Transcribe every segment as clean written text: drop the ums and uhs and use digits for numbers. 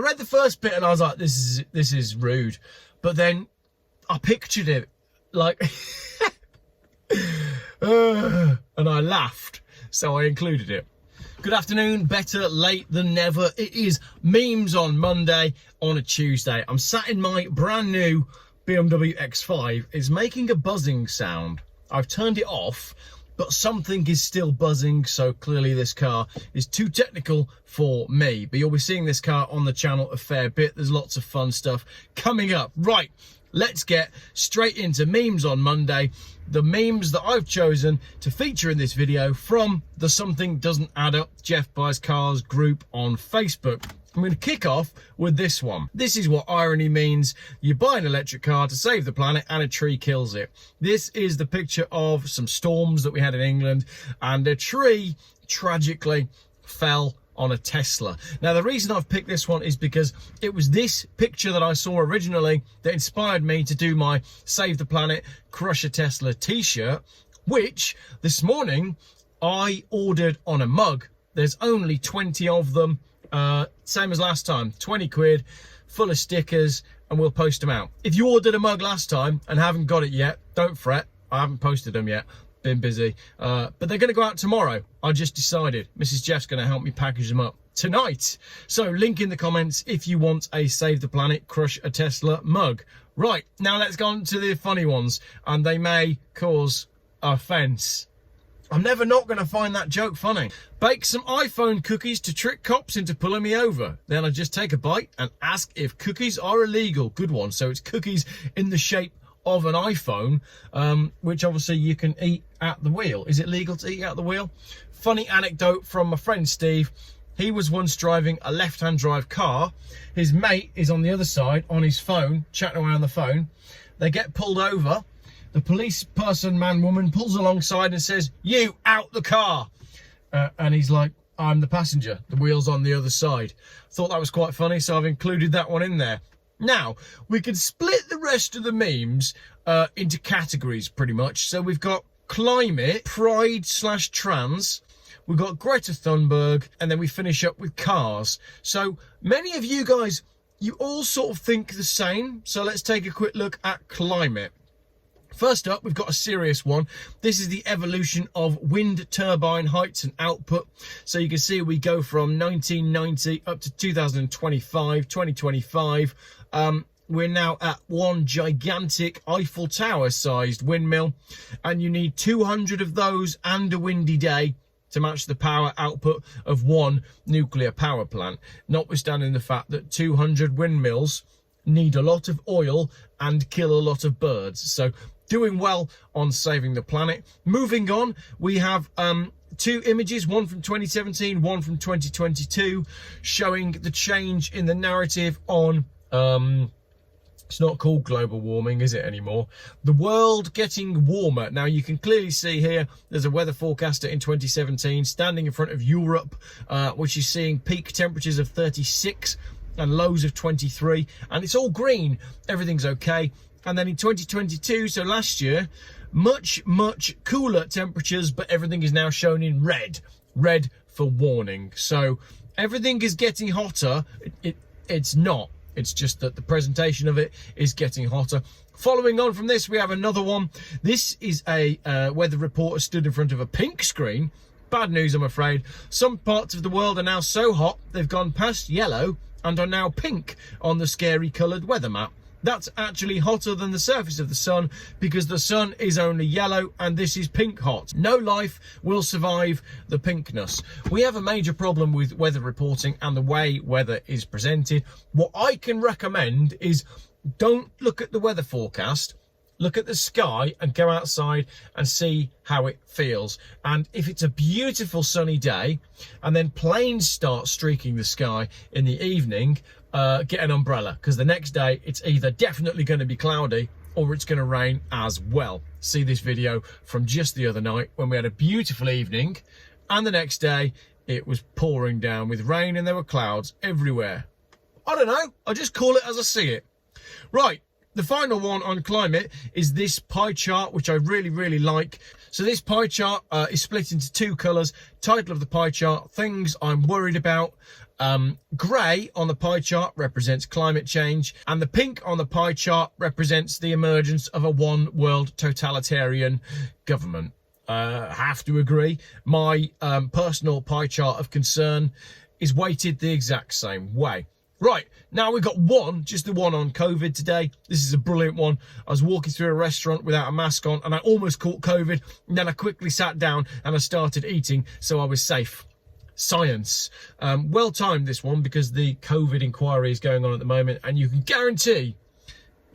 read the first bit and I was like, this is rude. But then I pictured it like, and I laughed. So I included it. Good afternoon, better late than never. It is Memes on Monday on a Tuesday. I'm sat in my brand new BMW X5. It's making a buzzing sound. I've turned it off, but something is still buzzing, so clearly this car is too technical for me. But you'll be seeing this car on the channel a fair bit. There's lots of fun stuff coming up. Right, let's get straight into Memes on Monday. The memes that I've chosen to feature in this video from the Something Doesn't Add Up Geoff Buys Cars group on Facebook. I'm going to kick off with this one. This is what irony means. You buy an electric car to save the planet and a tree kills it. This is the picture of some storms that we had in England, and a tree tragically fell on a Tesla. Now, the reason I've picked this one is because it was this picture that I saw originally that inspired me to do my Save the Planet, Crush a Tesla t-shirt, which this morning I ordered on a mug. There's only 20 of them. Same as last time, 20 quid, full of stickers, and we'll post them out. If you ordered a mug last time and haven't got it yet, don't fret. I haven't posted them yet. Been busy. But they're going to go out tomorrow. I just decided. Mrs. Jeff's going to help me package them up tonight. So link in the comments if you want a Save the Planet, Crush a Tesla mug. Right, now let's go on to the funny ones. And they may cause offence. I'm never not going to find that joke funny. Bake some iPhone cookies to trick cops into pulling me over. Then I just take a bite and ask if cookies are illegal. Good one. So it's cookies in the shape of an iPhone, which obviously you can eat at the wheel. Is it legal to eat at the wheel? Funny anecdote from my friend Steve. He was once driving a left-hand drive car. His mate is on the other side on his phone, chatting away on the phone. They get pulled over. The police person, man, woman, pulls alongside and says, "You out the car." And he's like, "I'm the passenger. The wheel's on the other side." Thought that was quite funny, so I've included that one in there. Now, we can split the rest of the memes into categories, pretty much. So we've got climate, pride/trans, we've got Greta Thunberg, and then we finish up with cars. So many of you guys, you all sort of think the same. So let's take a quick look at climate. First up, we've got a serious one. This is the evolution of wind turbine heights and output. So you can see we go from 1990 up to 2025. We're now at one gigantic Eiffel Tower sized windmill, and you need 200 of those and a windy day to match the power output of one nuclear power plant, notwithstanding the fact that 200 windmills need a lot of oil and kill a lot of birds. So doing well on saving the planet. Moving on, we have two images, one from 2017, one from 2022, showing the change in the narrative on, it's not called global warming, is it anymore? The world getting warmer. Now you can clearly see here, there's a weather forecaster in 2017 standing in front of Europe, which is seeing peak temperatures of 36 and lows of 23, and it's all green. Everything's okay. And then in 2022, so last year, much cooler temperatures, but everything is now shown in red for warning. So everything is getting hotter. It's not. It's just that the presentation of it is getting hotter. Following on from this, we have another one. This is a weather reporter stood in front of a pink screen. Bad news, I'm afraid. Some parts of the world are now so hot, they've gone past yellow and are now pink on the scary coloured weather map. That's actually hotter than the surface of the sun, because the sun is only yellow and this is pink hot. No life will survive the pinkness. We have a major problem with weather reporting and the way weather is presented. What I can recommend is don't look at the weather forecast. Look at the sky and go outside and see how it feels. And if it's a beautiful sunny day and then planes start streaking the sky in the evening, get an umbrella, because the next day it's either definitely going to be cloudy or it's going to rain as well. See this video from just the other night when we had a beautiful evening and the next day it was pouring down with rain and there were clouds everywhere. I don't know, I just call it as I see it. Right. The final one on climate is this pie chart, which I really like. So this pie chart is split into two colours. Title of the pie chart, things I'm worried about. Grey on the pie chart represents climate change, and the pink on the pie chart represents the emergence of a one world totalitarian government. Have to agree. My personal pie chart of concern is weighted the exact same way. Right, now we've got one, just the one on COVID today. This is a brilliant one. I was walking through a restaurant without a mask on and I almost caught COVID. And then I quickly sat down and I started eating, so I was safe. Science. Well timed, this one, because the COVID inquiry is going on at the moment and you can guarantee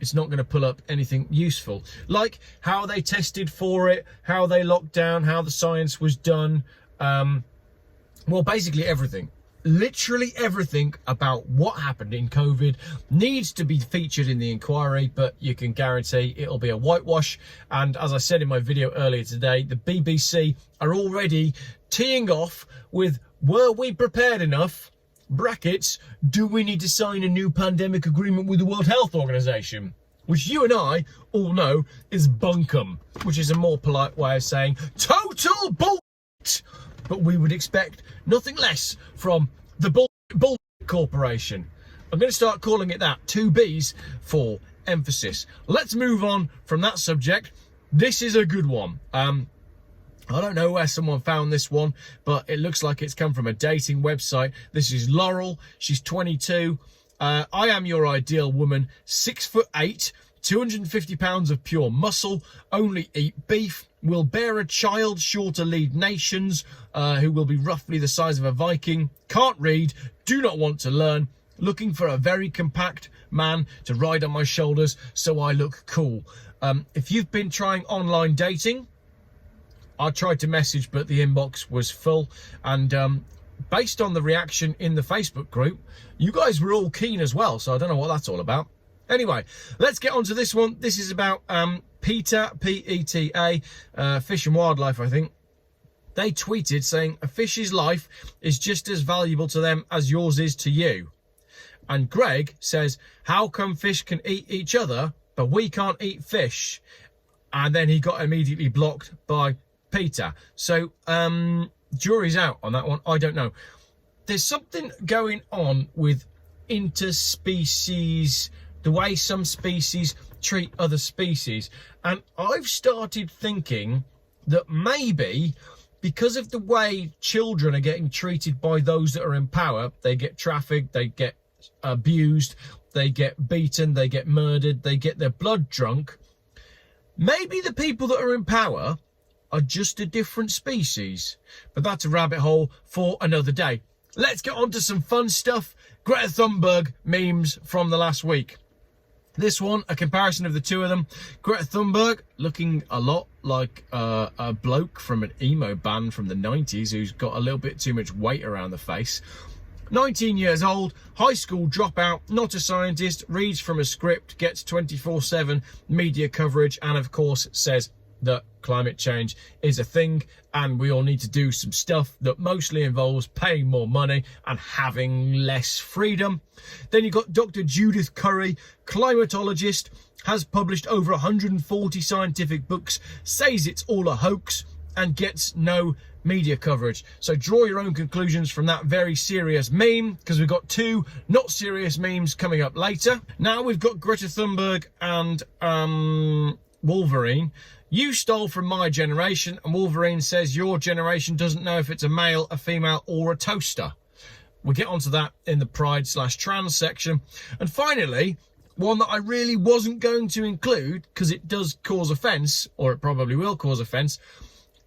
it's not going to pull up anything useful. Like how they tested for it, how they locked down, how the science was done. Well, basically everything. Literally everything about what happened in COVID needs to be featured in the inquiry, but you can guarantee it'll be a whitewash. And as I said in my video earlier today, the BBC are already teeing off with, were we prepared enough? Brackets, do we need to sign a new pandemic agreement with the World Health Organization? Which you and I all know is bunkum, which is a more polite way of saying total bullshit. But we would expect nothing less from the Bull Corporation. I'm going to start calling it that, 2 B's for emphasis. Let's move on from that subject. This is a good one. I don't know where someone found this one, but it looks like it's come from a dating website. This is Laurel. She's 22. I am your ideal woman, 6'8", 250 pounds of pure muscle, only eat beef, will bear a child sure to lead nations, who will be roughly the size of a Viking, can't read, do not want to learn, looking for a very compact man to ride on my shoulders so I look cool. If you've been trying online dating, I tried to message, but the inbox was full. And based on the reaction in the Facebook group, you guys were all keen as well. So I don't know what that's all about. Anyway, let's get on to this one. This is about PETA, P-E-T-A, Fish and Wildlife, I think. They tweeted saying, a fish's life is just as valuable to them as yours is to you. And Greg says, how come fish can eat each other, but we can't eat fish? And then he got immediately blocked by PETA. So jury's out on that one. I don't know. There's something going on with interspecies, the way some species treat other species. And I've started thinking that maybe because of the way children are getting treated by those that are in power, they get trafficked, they get abused, they get beaten, they get murdered, they get their blood drunk. Maybe the people that are in power are just a different species. But that's a rabbit hole for another day. Let's get on to some fun stuff. Greta Thunberg memes from the last week. This one, a comparison of the two of them. Greta Thunberg looking a lot like a bloke from an emo band from the 90s who's got a little bit too much weight around the face. 19 years old, high school dropout, not a scientist, reads from a script, gets 24/7 media coverage, and of course says that climate change is a thing and we all need to do some stuff that mostly involves paying more money and having less freedom. Then you've got Dr. Judith Curry, climatologist, has published over 140 scientific books, says it's all a hoax and gets no media coverage. So draw your own conclusions from that very serious meme, because we've got two not serious memes coming up later. Now we've got Greta Thunberg and Wolverine. You stole from my generation, and Wolverine says your generation doesn't know if it's a male, a female, or a toaster. We'll get onto that in the pride/trans section. And finally, one that I really wasn't going to include because it does cause offence, or it probably will cause offence.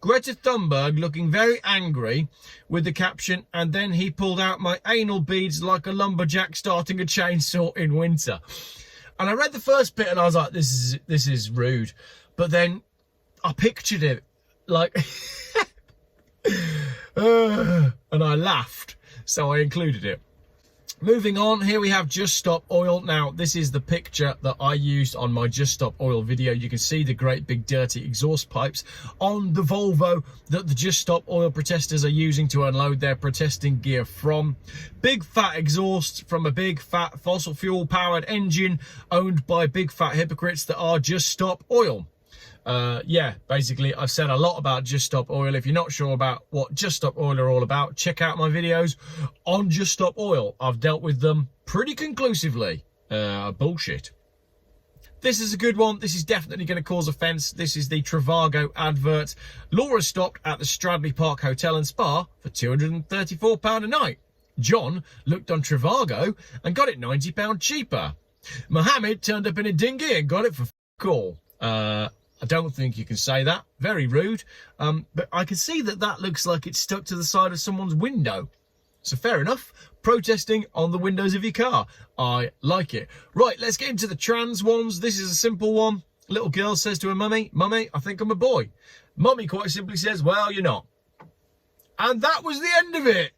Greta Thunberg looking very angry with the caption, and then he pulled out my anal beads like a lumberjack starting a chainsaw in winter. And I read the first bit and I was like, this is rude. But then I pictured it like, and I laughed, so I included it. Moving on, here we have Just Stop Oil. Now, this is the picture that I used on my Just Stop Oil video. You can see the great big dirty exhaust pipes on the Volvo that the Just Stop Oil protesters are using to unload their protesting gear from. Big fat exhaust from a big fat fossil fuel powered engine owned by big fat hypocrites that are Just Stop Oil. Yeah, basically I've said a lot about Just Stop Oil. If you're not sure about what Just Stop Oil are all about, check out my videos on Just Stop Oil. I've dealt with them pretty conclusively. Bullshit. This is a good one. This is definitely going to cause offence. This is the Trivago advert. Laura stopped at the Stradley Park Hotel and Spa for £234 a night. John looked on Trivago and got it £90 cheaper. Mohammed turned up in a dinghy and got it for all. I don't think you can say that. Very rude. But I can see that looks like it's stuck to the side of someone's window. So fair enough. Protesting on the windows of your car. I like it. Right, let's get into the trans ones. This is a simple one. Little girl says to her mummy, "Mummy, I think I'm a boy." Mummy quite simply says, "Well, you're not." And that was the end of it.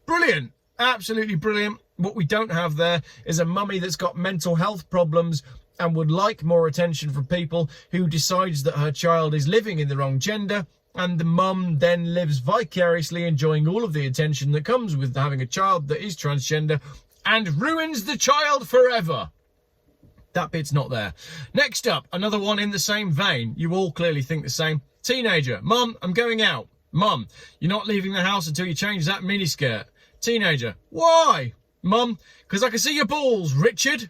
Brilliant. Absolutely brilliant. What we don't have there is a mummy that's got mental health problems and would like more attention from people, who decides that her child is living in the wrong gender, and the mum then lives vicariously enjoying all of the attention that comes with having a child that is transgender and ruins the child forever. That bit's not there. Next up, another one in the same vein. You all clearly think the same. Teenager: "Mum, I'm going out." "Mum, you're not leaving the house until you change that miniskirt." Teenager: "Why?" "Mum, because I can see your balls, Richard."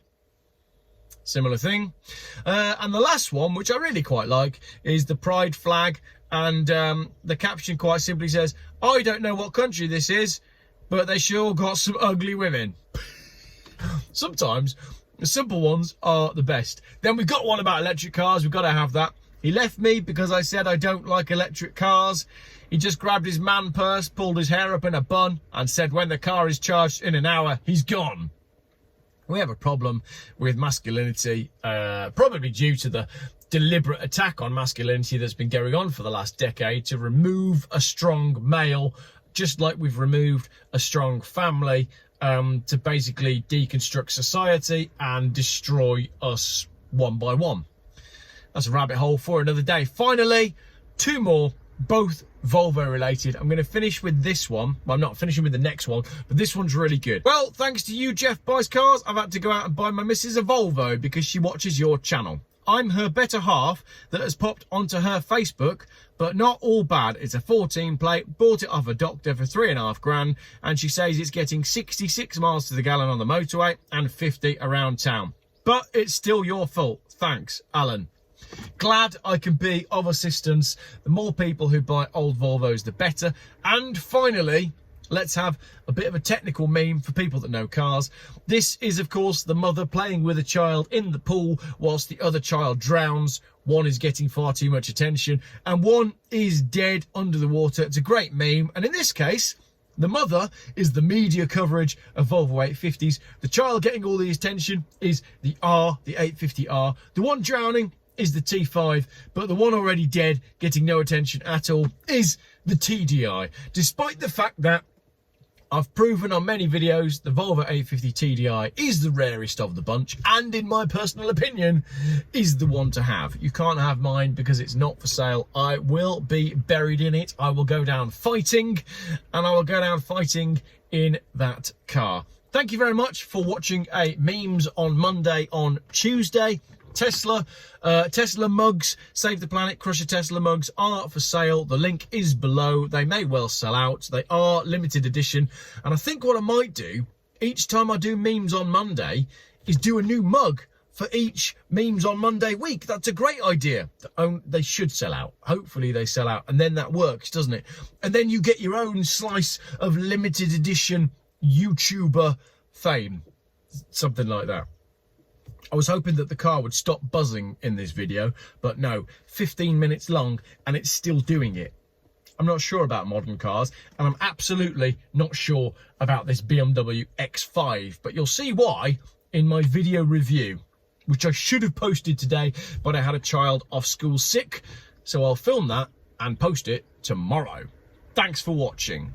Similar thing. And the last one, which I really quite like, is the pride flag. And the caption quite simply says, "I don't know what country this is, but they sure got some ugly women." Sometimes the simple ones are the best. Then we've got one about electric cars. We've got to have that. "He left me because I said I don't like electric cars. He just grabbed his man purse, pulled his hair up in a bun, and said when the car is charged in an hour, he's gone." We have a problem with masculinity, probably due to the deliberate attack on masculinity that's been going on for the last decade to remove a strong male, just like we've removed a strong family, to basically deconstruct society and destroy us one by one. That's a rabbit hole for another day. Finally, two more, both Volvo related. I'm going to finish with this one. Well, I'm not finishing with the next one, but this one's really good. "Well, thanks to you, Geoff Buys Cars, I've had to go out and buy my missus a Volvo because she watches your channel. I'm her better half that has popped onto her Facebook, but not all bad. It's a 14 plate, bought it off a doctor for £3.5 grand, and she says it's getting 66 miles to the gallon on the motorway and 50 around town. But it's still your fault. Thanks, Alan." Glad I can be of assistance. The more people who buy old Volvos, the better. And finally, let's have a bit of a technical meme for people that know cars. This is, of course, the mother playing with a child in the pool whilst the other child drowns. One is getting far too much attention and one is dead under the water. It's a great meme. And in this case, the mother is the media coverage of Volvo 850s. The child getting all the attention is the 850R. The one drowning is the T5, but the one already dead, getting no attention at all, is the TDI. Despite the fact that I've proven on many videos the Volvo 850 TDI is the rarest of the bunch, and in my personal opinion, is the one to have. You can't have mine because it's not for sale. I will be buried in it. I will go down fighting, and I will go down fighting in that car. Thank you very much for watching a Memes on Monday on Tuesday. Tesla mugs, Save the Planet, Crusher Tesla mugs are for sale. The link is below. They may well sell out. They are limited edition. And I think what I might do, each time I do Memes on Monday, is do a new mug for each Memes on Monday week. That's a great idea. They should sell out. Hopefully they sell out. And then that works, doesn't it? And then you get your own slice of limited edition YouTuber fame. Something like that. I was hoping that the car would stop buzzing in this video, but no, 15 minutes long and it's still doing it. I'm not sure about modern cars, and I'm absolutely not sure about this BMW X5, but you'll see why in my video review, which I should have posted today, but I had a child off school sick, so I'll film that and post it tomorrow. Thanks for watching.